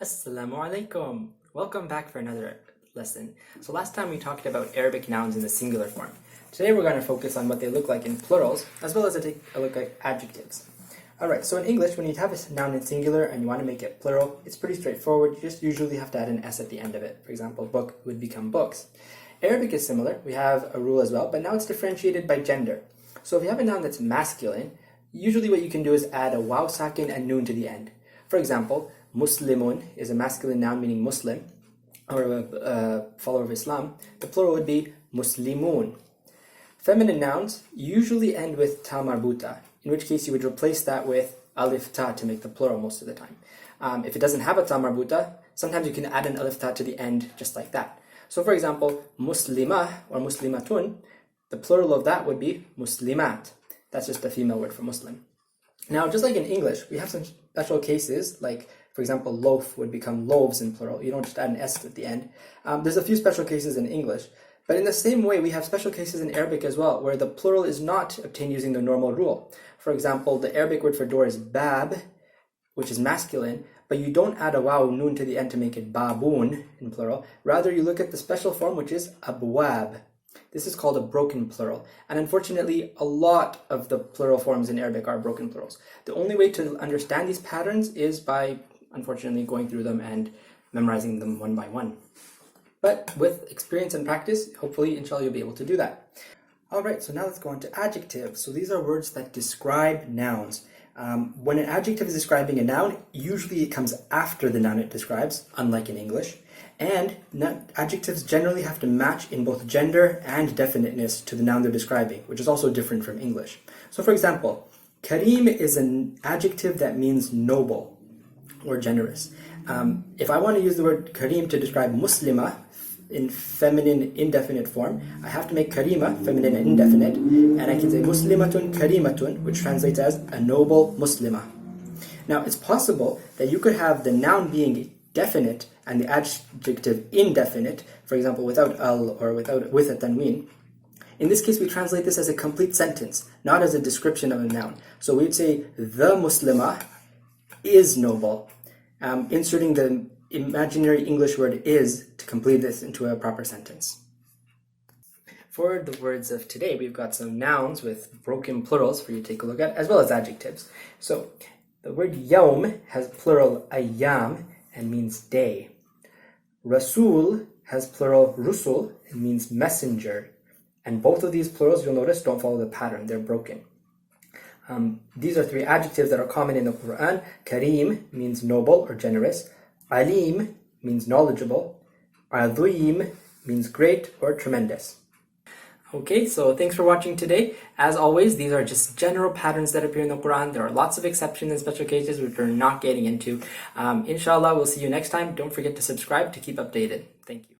Assalamu alaikum. Welcome back for another lesson. So last time we talked about Arabic nouns in the singular form. Today we're going to focus on what they look like in plurals, as well as take a look at adjectives. Alright, so in English, when you have a noun in singular and you want to make it plural, it's pretty straightforward. You just usually have to add an S at the end of it. For example, book would become books. Arabic is similar. We have a rule as well, but now it's differentiated by gender. So if you have a noun that's masculine, usually what you can do is add a waw sakin and noon to the end. For example, Muslimun is a masculine noun meaning Muslim, or a follower of Islam. The plural would be Muslimun. Feminine nouns usually end with ta marbuta, in which case you would replace that with alif ta to make the plural most of the time. If it doesn't have a ta marbuta, sometimes you can add an alif ta to the end just like that. So for example, Muslimah or Muslimatun, the plural of that would be Muslimat. That's just a female word for Muslim. Now, just like in English, we have some special cases, like, for example, loaf would become loaves in plural. You don't just add an S at the end. There's a few special cases in English. But in the same way, we have special cases in Arabic as well, where the plural is not obtained using the normal rule. For example, the Arabic word for door is bab, which is masculine, but you don't add a waw noon to the end to make it baboon in plural. Rather, you look at the special form, which is abwab. This is called a broken plural, and unfortunately a lot of the plural forms in Arabic are broken plurals. The only way to understand these patterns is by, unfortunately, going through them and memorizing them one by one. But with experience and practice, hopefully, inshallah, you'll be able to do that. Alright, so now let's go on to adjectives. So these are words that describe nouns. When an adjective is describing a noun, usually it comes after the noun it describes, unlike in English. And adjectives generally have to match in both gender and definiteness to the noun they're describing, which is also different from English. So for example, Kareem is an adjective that means noble or generous. If I want to use the word Kareem to describe Muslima in feminine indefinite form, I have to make Karima feminine and indefinite, and I can say Muslimatun Karimatun, which translates as a noble Muslima. Now it's possible that you could have the noun being definite and the adjective indefinite, for example, without al or with a tanween. In this case, we translate this as a complete sentence, not as a description of a noun. So we'd say the Muslima is noble, inserting the imaginary English word is to complete this into a proper sentence. For the words of today, we've got some nouns with broken plurals for you to take a look at, as well as adjectives. So the word yawm has plural ayyaam and means day. Rasul has plural rusul and means messenger. And both of these plurals, you'll notice, don't follow the pattern. They're broken. These are three adjectives that are common in the Qur'an. Kareem means noble or generous. Alim means knowledgeable. Adhim means great or tremendous. Okay, so thanks for watching today. As always, these are just general patterns that appear in the Quran. There are lots of exceptions and special cases which we're not getting into. Inshallah, we'll see you next time. Don't forget to subscribe to keep updated. Thank you.